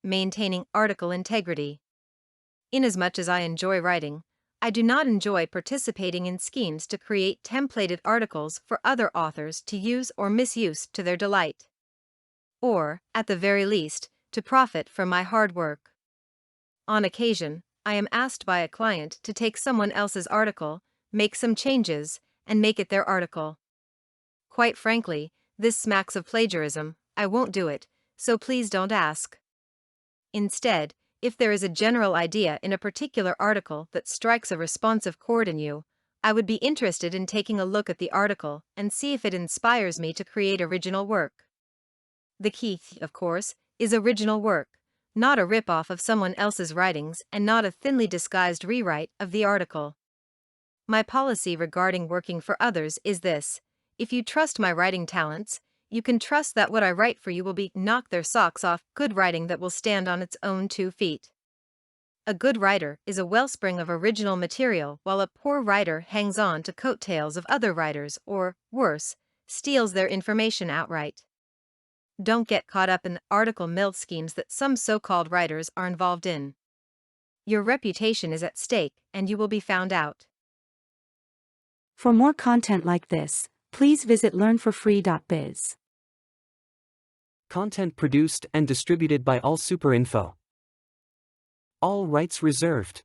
maintaining article integrity. Inasmuch as I enjoy writing, I do not enjoy participating in schemes to create templated articles for other authors to use or misuse to their delight. Or, at the very least, to profit from my hard work. On occasion, I am asked by a client to take someone else's article, make some changes, and make it their article. Quite frankly, this smacks of plagiarism. I won't do it, so please don't ask. Instead, if there is a general idea in a particular article that strikes a responsive chord in you, I would be interested in taking a look at the article and see if it inspires me to create original work. The key, of course, is original work, not a rip-off of someone else's writings and not a thinly disguised rewrite of the article. My policy regarding working for others is this: if you trust my writing talents, you can trust that what I write for you will be knock their socks off good writing that will stand on its own 2 feet. A good writer is a wellspring of original material, while a poor writer hangs on to coattails of other writers or, worse, steals their information outright. Don't get caught up in the article mill schemes that some so-called writers are involved in. Your reputation is at stake and you will be found out. For more content like this, please visit learnforfree.biz. Content produced and distributed by AllSuperInfo. All rights reserved.